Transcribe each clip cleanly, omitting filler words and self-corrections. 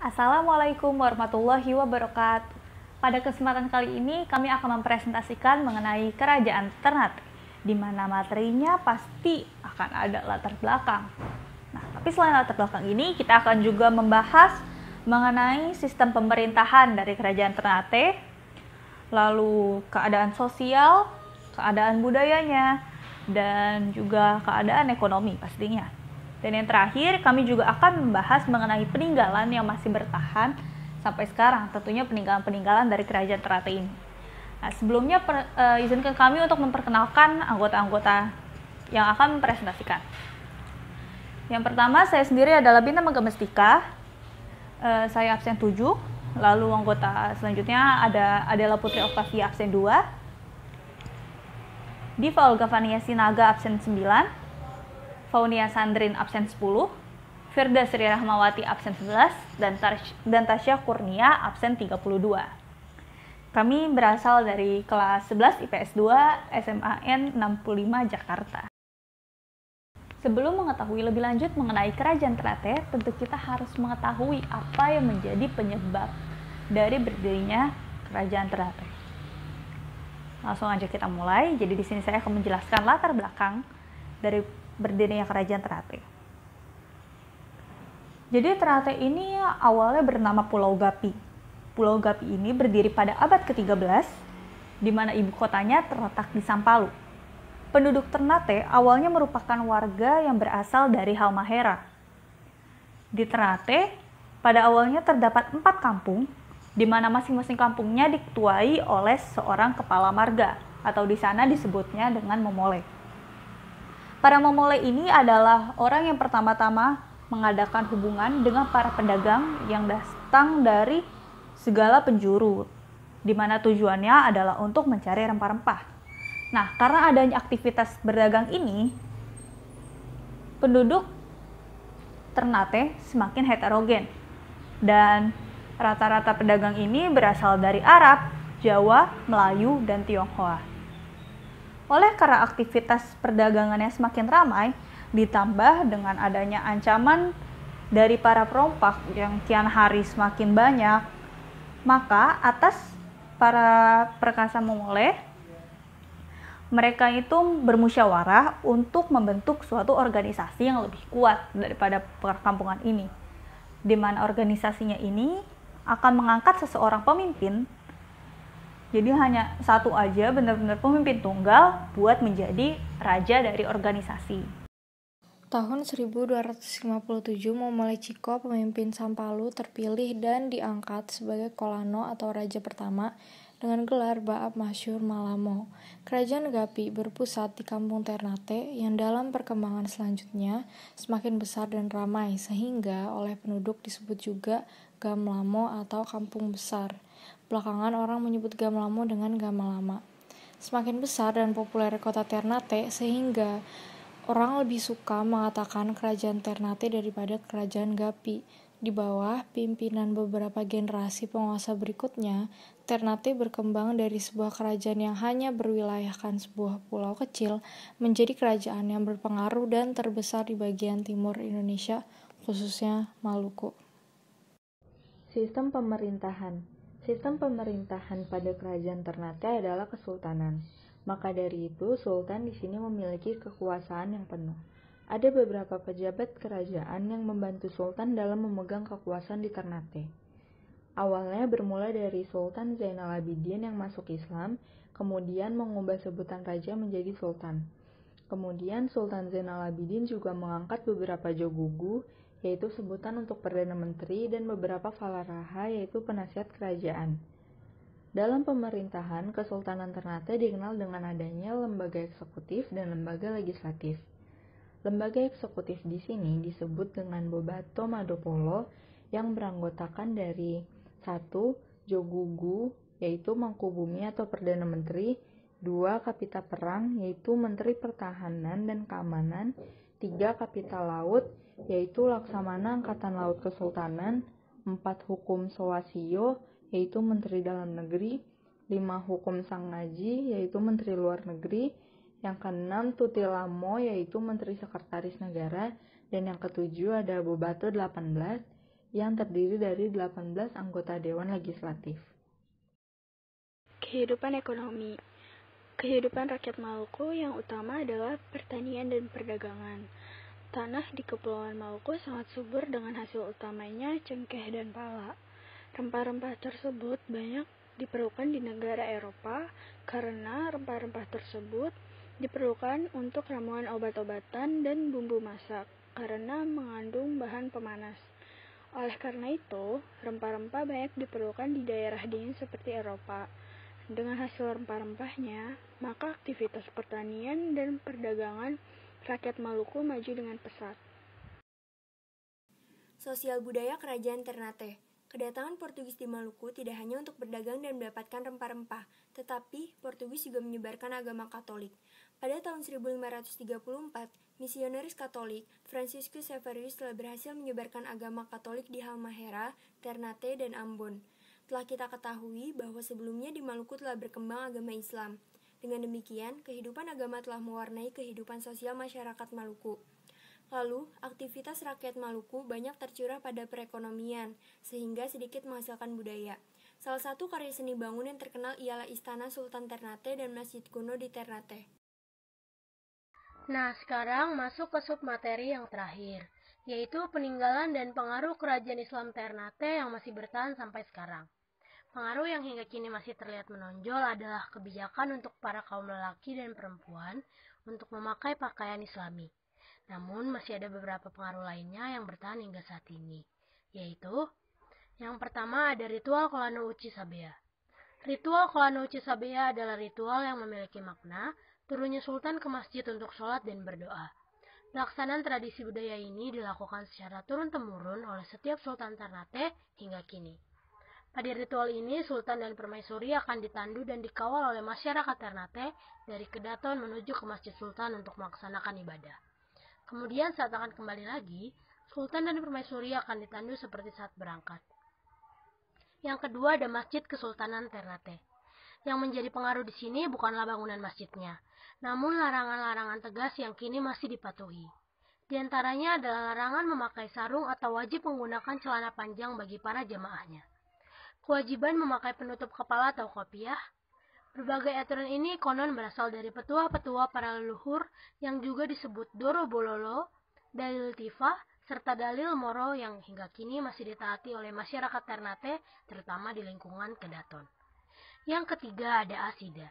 Assalamualaikum warahmatullahi wabarakatuh. Pada kesempatan kali ini kami akan mempresentasikan mengenai kerajaan Ternate, di mana materinya pasti akan ada latar belakang. Nah, tapi selain latar belakang ini, kita akan juga membahas mengenai sistem pemerintahan dari kerajaan Ternate, lalu keadaan sosial, keadaan budayanya, dan juga keadaan ekonomi pastinya. Dan yang terakhir, kami juga akan membahas mengenai peninggalan yang masih bertahan sampai sekarang, tentunya peninggalan-peninggalan dari kerajaan Ternate ini. Nah, sebelumnya izinkan kami untuk memperkenalkan anggota-anggota yang akan mempresentasikan. Yang pertama, saya sendiri adalah Bintang Manggamestika. Saya absen 7. Lalu anggota selanjutnya adalah Putri Oktavia absen 2. Diva Olga Fania Sinaga absen 9. Faunia Sandrin absen 10, Firda Sri Rahmawati absen 11, dan Tasya Kurnia absen 32. Kami berasal dari kelas 11 IPS 2 SMAN 65 Jakarta. Sebelum mengetahui lebih lanjut mengenai kerajaan Ternate, tentu kita harus mengetahui apa yang menjadi penyebab dari berdirinya kerajaan Ternate. Langsung aja kita mulai. Jadi di sini saya akan menjelaskan latar belakang dari berdirinya kerajaan Ternate. Jadi Ternate ini awalnya bernama Pulau Gapi. Pulau Gapi ini berdiri pada abad ke-13, di mana ibu kotanya terletak di Sampalu. Penduduk Ternate awalnya merupakan warga yang berasal dari Halmahera. Di Ternate, pada awalnya terdapat 4 kampung, di mana masing-masing kampungnya diketuai oleh seorang kepala marga, atau di sana disebutnya dengan Momole. Para Momole ini adalah orang yang pertama-tama mengadakan hubungan dengan para pedagang yang datang dari segala penjuru, di mana tujuannya adalah untuk mencari rempah-rempah. Nah, karena adanya aktivitas berdagang ini, penduduk Ternate semakin heterogen, dan rata-rata pedagang ini berasal dari Arab, Jawa, Melayu, dan Tionghoa. Oleh karena aktivitas perdagangannya semakin ramai, ditambah dengan adanya ancaman dari para perompak yang kian hari semakin banyak, maka atas para perkasa Momole, mereka itu bermusyawarah untuk membentuk suatu organisasi yang lebih kuat daripada perkampungan ini, di mana organisasinya ini akan mengangkat seseorang pemimpin. Jadi hanya satu aja, benar-benar pemimpin tunggal buat menjadi raja dari organisasi. Tahun 1257, Momole Ciko, pemimpin Sampalu, terpilih dan diangkat sebagai Kolano atau raja pertama dengan gelar Baab Masyhur Malamo. Kerajaan Gapi berpusat di kampung Ternate yang dalam perkembangan selanjutnya semakin besar dan ramai sehingga oleh penduduk disebut juga Gamlamo atau kampung besar. Belakangan orang menyebut Gamlamo dengan Gamalama. Semakin besar dan populer kota Ternate sehingga orang lebih suka mengatakan kerajaan Ternate daripada kerajaan Gapi. Di bawah pimpinan beberapa generasi penguasa berikutnya, Ternate berkembang dari sebuah kerajaan yang hanya berwilayahkan sebuah pulau kecil menjadi kerajaan yang berpengaruh dan terbesar di bagian timur Indonesia, khususnya Maluku. Sistem pemerintahan. Sistem pemerintahan pada kerajaan Ternate adalah kesultanan. Maka dari itu, sultan di sini memiliki kekuasaan yang penuh. Ada beberapa pejabat kerajaan yang membantu sultan dalam memegang kekuasaan di Ternate. Awalnya bermula dari Sultan Zainal Abidin yang masuk Islam, kemudian mengubah sebutan raja menjadi sultan. Kemudian Sultan Zainal Abidin juga mengangkat beberapa jogugu, yaitu sebutan untuk Perdana Menteri, dan beberapa falaraha, yaitu penasihat kerajaan. Dalam pemerintahan, Kesultanan Ternate dikenal dengan adanya lembaga eksekutif dan lembaga legislatif. Lembaga eksekutif di sini disebut dengan Bobato Madopolo yang beranggotakan dari 1. Jogugu, yaitu Mangkubumi atau Perdana Menteri, 2. Kapita Perang, yaitu Menteri Pertahanan dan Keamanan, 3. Kapita Laut, yaitu Laksamana Angkatan Laut Kesultanan, 4. Hukum Sowasio, yaitu Menteri Dalam Negeri, 5. Hukum Sangaji, yaitu Menteri Luar Negeri, yang ke-6 Tutilamo, yaitu Menteri Sekretaris Negara, dan yang ke-7 ada Bobato 18, yang terdiri dari 18 anggota Dewan Legislatif. Kehidupan ekonomi. Kehidupan rakyat Maluku yang utama adalah pertanian dan perdagangan. Tanah di Kepulauan Maluku sangat subur dengan hasil utamanya cengkeh dan pala. Rempah-rempah tersebut banyak diperlukan di negara Eropa karena rempah-rempah tersebut diperlukan untuk ramuan obat-obatan dan bumbu masak karena mengandung bahan pemanas. Oleh karena itu, rempah-rempah banyak diperlukan di daerah dingin seperti Eropa. Dengan hasil rempah-rempahnya, maka aktivitas pertanian dan perdagangan rakyat Maluku maju dengan pesat. Sosial budaya Kerajaan Ternate. Kedatangan Portugis di Maluku tidak hanya untuk berdagang dan mendapatkan rempah-rempah, tetapi Portugis juga menyebarkan agama Katolik. Pada tahun 1534, misionaris Katolik Franciscus Xaverius telah berhasil menyebarkan agama Katolik di Halmahera, Ternate, dan Ambon. Telah kita ketahui bahwa sebelumnya di Maluku telah berkembang agama Islam. Dengan demikian, kehidupan agama telah mewarnai kehidupan sosial masyarakat Maluku. Lalu, aktivitas rakyat Maluku banyak tercurah pada perekonomian, sehingga sedikit menghasilkan budaya. Salah satu karya seni bangun yang terkenal ialah Istana Sultan Ternate dan Masjid kuno di Ternate. Nah, sekarang masuk ke submateri yang terakhir, yaitu peninggalan dan pengaruh kerajaan Islam Ternate yang masih bertahan sampai sekarang. Pengaruh yang hingga kini masih terlihat menonjol adalah kebijakan untuk para kaum lelaki dan perempuan untuk memakai pakaian Islami. Namun, masih ada beberapa pengaruh lainnya yang bertahan hingga saat ini, yaitu yang pertama ada ritual Kolano Uci Sabea. Ritual Kolano Uci Sabea adalah ritual yang memiliki makna turunnya sultan ke masjid untuk sholat dan berdoa. Pelaksanaan tradisi budaya ini dilakukan secara turun-temurun oleh setiap sultan Ternate hingga kini. Pada ritual ini, sultan dan permaisuri akan ditandu dan dikawal oleh masyarakat Ternate dari Kedaton menuju ke masjid sultan untuk melaksanakan ibadah. Kemudian saat akan kembali lagi, sultan dan permaisuri akan ditandu seperti saat berangkat. Yang kedua ada Masjid Kesultanan Ternate. Yang menjadi pengaruh di sini bukanlah bangunan masjidnya, namun larangan-larangan tegas yang kini masih dipatuhi. Di antaranya adalah larangan memakai sarung atau wajib menggunakan celana panjang bagi para jemaahnya. Kewajiban memakai penutup kepala atau kopiah. Berbagai aturan ini konon berasal dari petua-petua para leluhur yang juga disebut Doro Bololo, Dalil Tifah, serta Dalil Moro yang hingga kini masih ditaati oleh masyarakat Ternate, terutama di lingkungan Kedaton. Yang ketiga ada Asida.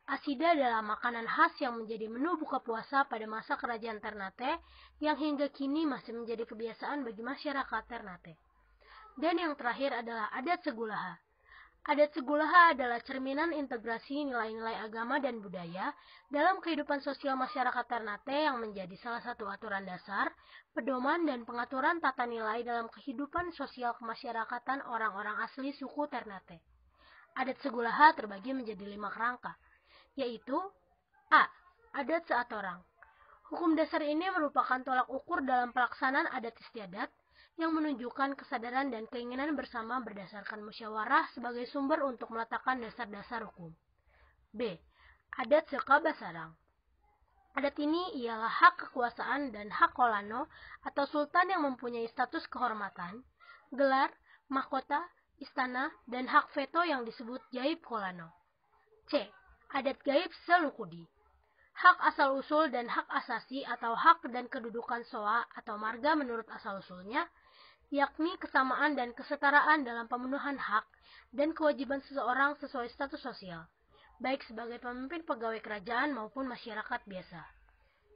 Asida adalah makanan khas yang menjadi menu buka puasa pada masa kerajaan Ternate yang hingga kini masih menjadi kebiasaan bagi masyarakat Ternate. Dan yang terakhir adalah adat Segulaha. Adat Segulaha adalah cerminan integrasi nilai-nilai agama dan budaya dalam kehidupan sosial masyarakat Ternate yang menjadi salah satu aturan dasar, pedoman dan pengaturan tata nilai dalam kehidupan sosial kemasyarakatan orang-orang asli suku Ternate. Adat Segulaha terbagi menjadi 5 kerangka, yaitu A. Adat Seatorang. Hukum dasar ini merupakan tolak ukur dalam pelaksanaan adat istiadat yang menunjukkan kesadaran dan keinginan bersama berdasarkan musyawarah sebagai sumber untuk meletakkan dasar-dasar hukum. B. Adat Sekabasarang. Adat ini ialah hak kekuasaan dan hak kolano atau sultan yang mempunyai status kehormatan, gelar, mahkota, istana, dan hak veto yang disebut jaib kolano. C. Adat gaib Selukudi. Hak asal-usul dan hak asasi atau hak dan kedudukan soa atau marga menurut asal-usulnya, yakni kesamaan dan kesetaraan dalam pemenuhan hak dan kewajiban seseorang sesuai status sosial, baik sebagai pemimpin pegawai kerajaan maupun masyarakat biasa.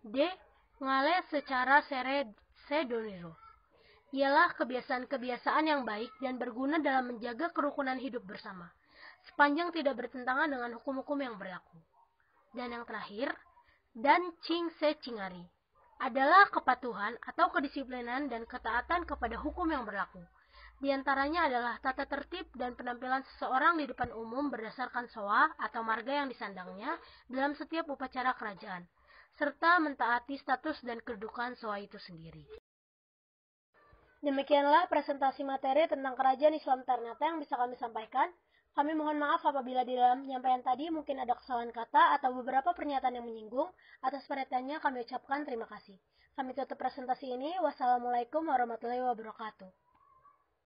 D. Ngale secara sedoniro. Ialah kebiasaan-kebiasaan yang baik dan berguna dalam menjaga kerukunan hidup bersama, sepanjang tidak bertentangan dengan hukum-hukum yang berlaku. Dan yang terakhir, dan Cing Se Cingari, adalah kepatuhan atau kedisiplinan dan ketaatan kepada hukum yang berlaku. Di antaranya adalah tata tertib dan penampilan seseorang di depan umum berdasarkan soa atau marga yang disandangnya dalam setiap upacara kerajaan, serta mentaati status dan kedudukan soa itu sendiri. Demikianlah presentasi materi tentang Kerajaan Islam Ternate yang bisa kami sampaikan. Kami mohon maaf apabila di dalam penyampaian tadi mungkin ada kesalahan kata atau beberapa pernyataan yang menyinggung. Atas perhatiannya kami ucapkan terima kasih. Kami tutup presentasi ini. Wassalamualaikum warahmatullahi wabarakatuh.